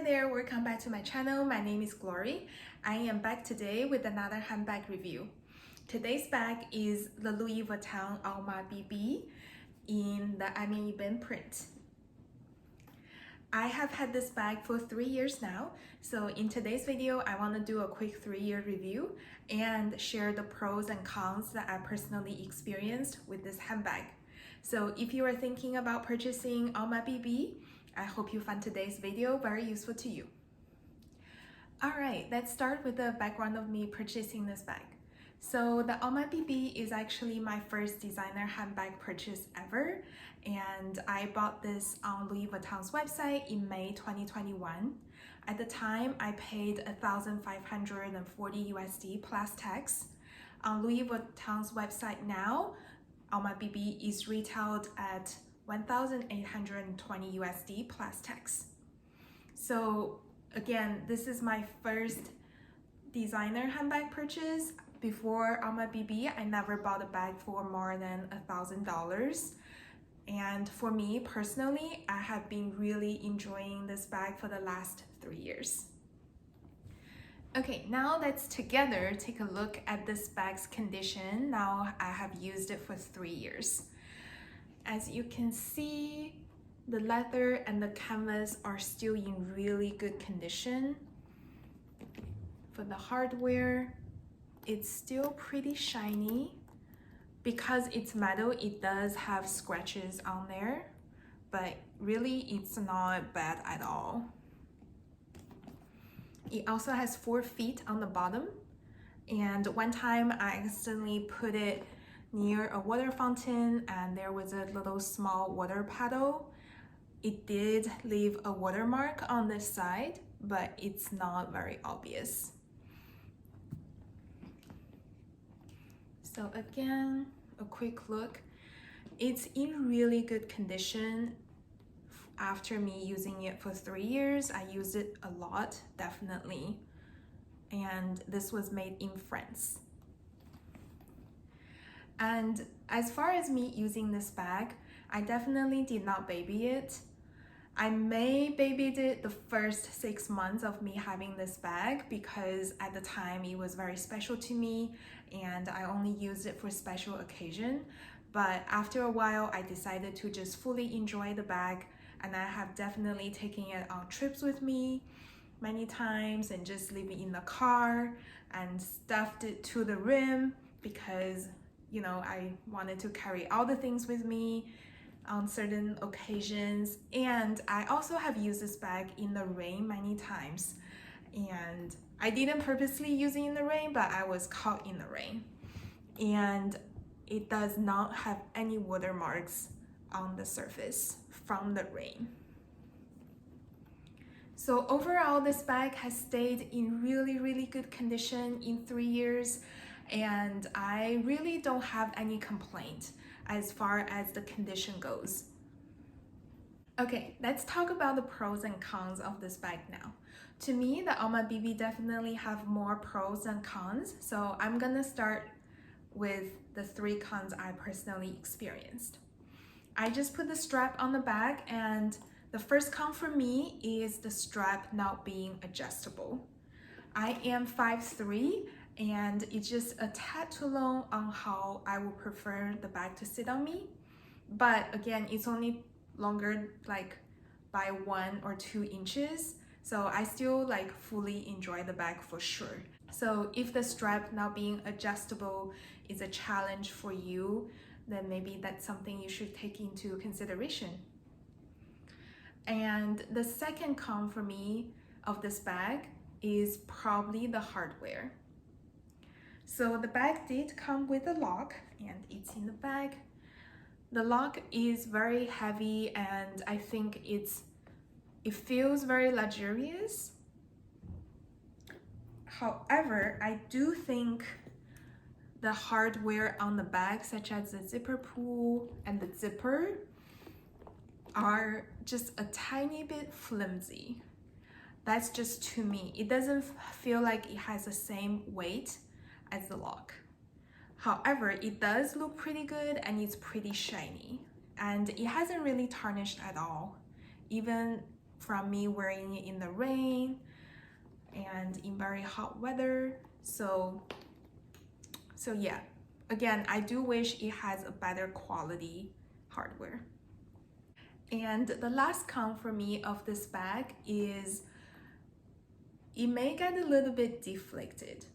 there, welcome back to my channel. My name is Glory. I am back today with another handbag review. Today's bag is the Louis Vuitton Alma BB in the Untitled print. I have had this bag for 3 years now, so in today's video I want to do a quick 3-year review and share the pros and cons that I personally experienced with this handbag. So if you are thinking about purchasing Alma BB, I hope you find today's video very useful to you. Alright, let's start with the background of me purchasing this bag. So the Alma BB is actually my first designer handbag purchase ever, and I bought this on Louis Vuitton's website in May 2021. At the time, I paid 1,540 USD plus tax. On Louis Vuitton's website now, Alma BB is retailed at 1,820 USD plus tax. So again, this is my first designer handbag purchase. Before Alma BB, I never bought a bag for more than $1,000. And for me personally, I have been really enjoying this bag for the last 3 years. Okay, now let's together take a look at this bag's condition. Now I have used it for 3 years. As you can see, the leather and the canvas are still in really good condition. For the hardware, it's still pretty shiny. Because it's metal, it does have scratches on there, but really it's not bad at all. It also has 4 feet on the bottom, and one time I accidentally put it near a water fountain and there was a little small water paddle. It did leave a watermark on this side, but it's not very obvious. So again, a quick look. It's in really good condition. After me using it for 3 years, I used it a lot, definitely. And this was made in France. And as far as me using this bag, I definitely did not baby it. I may babied it the first 6 months of me having this bag because at the time it was very special to me and I only used it for special occasion. But after a while, I decided to just fully enjoy the bag, and I have definitely taken it on trips with me many times and just leave it in the car and stuffed it to the rim because, you know, I wanted to carry all the things with me on certain occasions. And I also have used this bag in the rain many times, and I didn't purposely use it in the rain, but I was caught in the rain, and it does not have any watermarks on the surface from the rain. So overall, this bag has stayed in really good condition in 3 years, and I really don't have any complaint as far as the condition goes. Okay, let's talk about the pros and cons of this bag now. To me, the Alma BB definitely have more pros than cons, so I'm gonna start with the 3 cons I personally experienced. I just put the strap on the bag, and the first con for me is the strap not being adjustable. I am 5'3", and it's just a tad too long on how I would prefer the bag to sit on me. But again, it's only longer like by 1 or 2 inches, so I still like fully enjoy the bag for sure. So if the strap not being adjustable is a challenge for you, then maybe that's something you should take into consideration. And the second con for me of this bag is probably the hardware. So the bag did come with a lock, and it's in the bag. The lock is very heavy, and I think it feels very luxurious. However, I do think the hardware on the bag, such as the zipper pull and the zipper, are just a tiny bit flimsy. That's just to me. It doesn't feel like it has the same weight as the lock. However, it does look pretty good and it's pretty shiny, and it hasn't really tarnished at all. Even from me wearing it in the rain and in very hot weather. So yeah, again, I do wish it has a better quality hardware. And the last con for me of this bag is it may get a little bit deflated.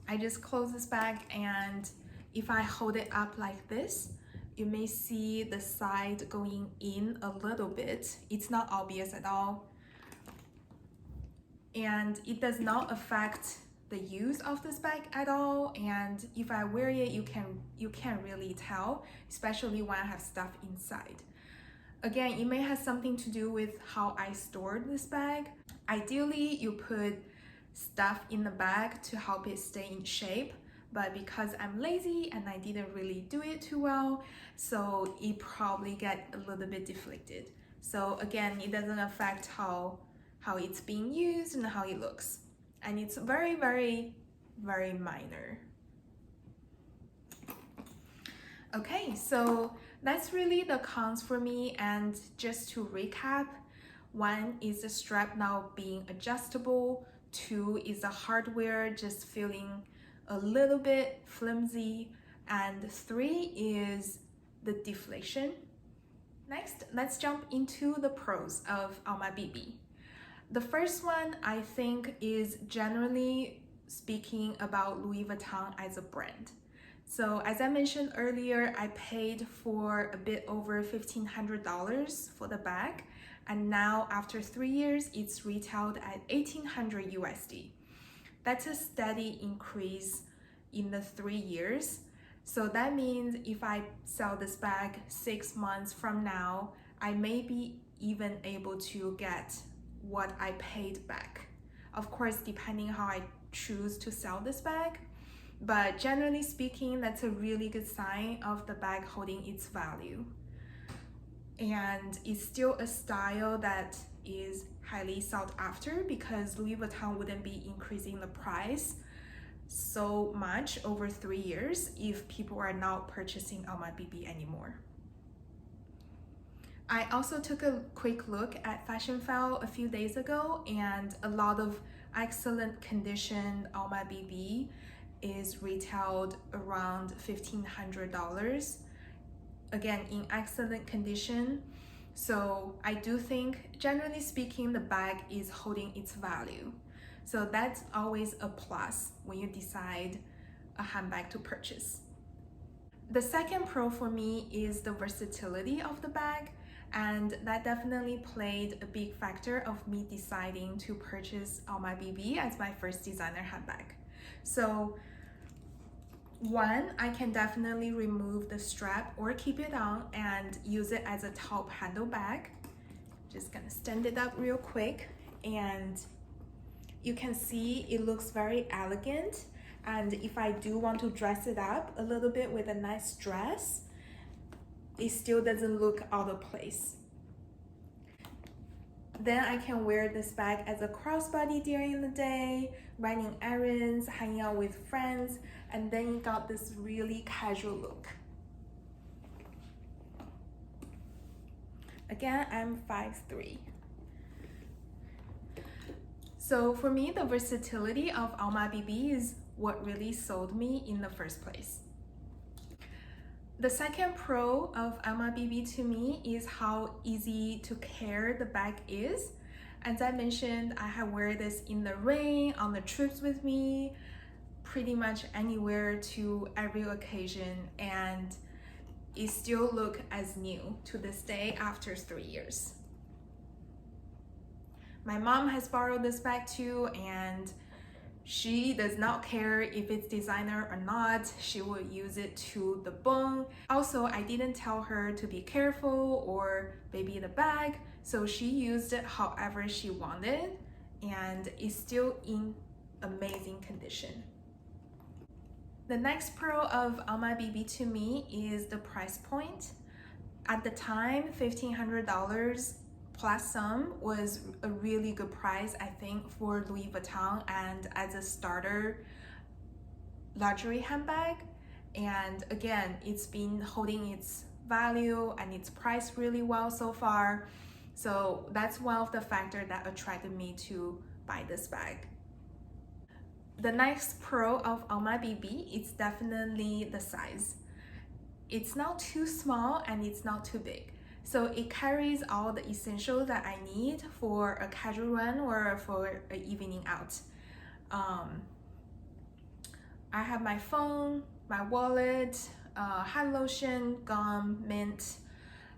I just close this bag, and if I hold it up like this, you may see the side going in a little bit. It's not obvious at all. And it does not affect the use of this bag at all. And if I wear it, you can't really tell, especially when I have stuff inside. Again, it may have something to do with how I stored this bag. Ideally, you put stuff in the bag to help it stay in shape, but because I'm lazy and I didn't really do it too well, so it probably get a little bit deflated. So again, it doesn't affect how it's being used and how it looks, and it's very, very, very minor. Okay, so that's really the cons for me. And just to recap, 1 is the strap now being adjustable, 2 is the hardware just feeling a little bit flimsy, and 3 is the deflation. Next, let's jump into the pros of Alma BB. The first one, I think, is generally speaking about Louis Vuitton as a brand. So as I mentioned earlier, I paid for a bit over $1,500 for the bag, and now after 3 years, it's retailed at 1,800 USD. That's a steady increase in the 3 years. So that means if I sell this bag 6 months from now, I may be even able to get what I paid back. Of course, depending how I choose to sell this bag. But generally speaking, that's a really good sign of the bag holding its value. And it's still a style that is highly sought after, because Louis Vuitton wouldn't be increasing the price so much over 3 years if people are not purchasing Alma BB anymore. I also took a quick look at Fashion File a few days ago, and a lot of excellent condition Alma BB is retailed around $1,500. Again, in excellent condition. So I do think, generally speaking, the bag is holding its value. So that's always a plus when you decide a handbag to purchase. The second pro for me is the versatility of the bag, and that definitely played a big factor of me deciding to purchase Alma BB as my first designer handbag. So 1, I can definitely remove the strap or keep it on and use it as a top handle bag. Just gonna stand it up real quick, and you can see it looks very elegant. And if I do want to dress it up a little bit with a nice dress, it still doesn't look out of place. Then I can wear this bag as a crossbody during the day, running errands, hanging out with friends, and then you got this really casual look. Again, I'm 5'3". So for me, the versatility of Alma BB is what really sold me in the first place. The second pro of Alma BB to me is how easy to carry the bag is. As I mentioned, I have wear this in the rain, on the trips with me, pretty much anywhere to every occasion, and it still look as new to this day after 3 years. My mom has borrowed this bag too, and she does not care if it's designer or not. She will use it to the bone. Also, I didn't tell her to be careful or baby the bag, so she used it however she wanted, and it's still in amazing condition. The next pro of Alma BB to me is the price point. At the time, $1,500 plus some was a really good price, I think, for Louis Vuitton and as a starter luxury handbag. And again, it's been holding its value and it's priced really well so far. So that's one of the factors that attracted me to buy this bag. The next pro of Alma BB is definitely the size. It's not too small and it's not too big. So it carries all the essentials that I need for a casual run or for an evening out. I have my phone, my wallet, hand lotion, gum, mint,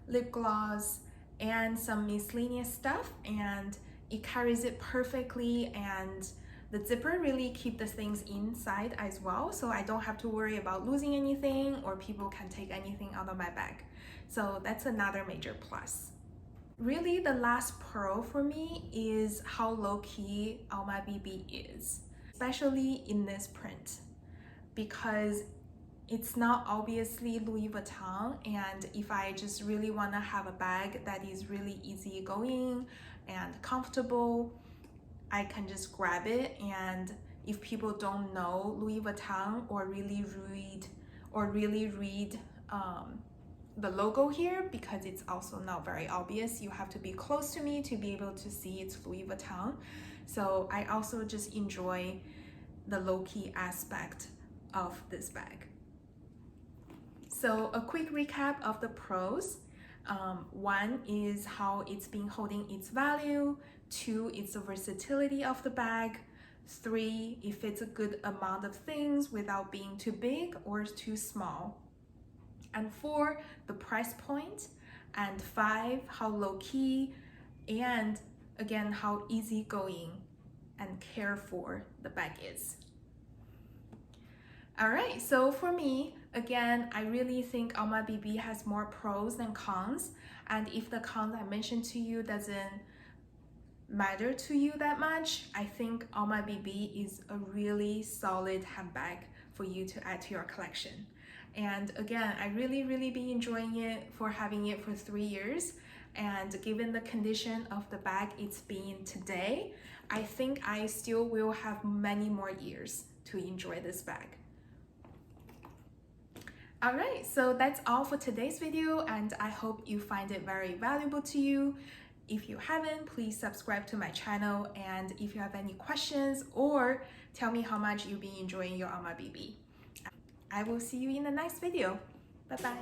lip gloss, and some miscellaneous stuff, and it carries it perfectly, and the zipper really keeps the things inside as well, so I don't have to worry about losing anything or people can take anything out of my bag. So that's another major plus. Really, the last pro for me is how low-key Alma BB is, especially in this print, because it's not obviously Louis Vuitton, and if I just really want to have a bag that is really easygoing and comfortable, I can just grab it, and if people don't know Louis Vuitton or really read the logo here, because it's also not very obvious, you have to be close to me to be able to see it's Louis Vuitton. So I also just enjoy the low-key aspect of this bag. So a quick recap of the pros. One is how it's been holding its value. 2, it's the versatility of the bag. 3, it fits a good amount of things without being too big or too small. And 4, the price point. And 5, how low-key, and again, how easygoing and cared for the bag is. All right, so for me, again, I really think Alma BB has more pros than cons. And if the cons I mentioned to you doesn't matter to you that much, I think Alma BB is a really solid handbag for you to add to your collection. And again, I really been enjoying it for having it for 3 years. And given the condition of the bag it's been today, I think I still will have many more years to enjoy this bag. Alright, so that's all for today's video, and I hope you find it very valuable to you. If you haven't, please subscribe to my channel, and if you have any questions or tell me how much you've been enjoying your Alma BB. I will see you in the next video. Bye bye.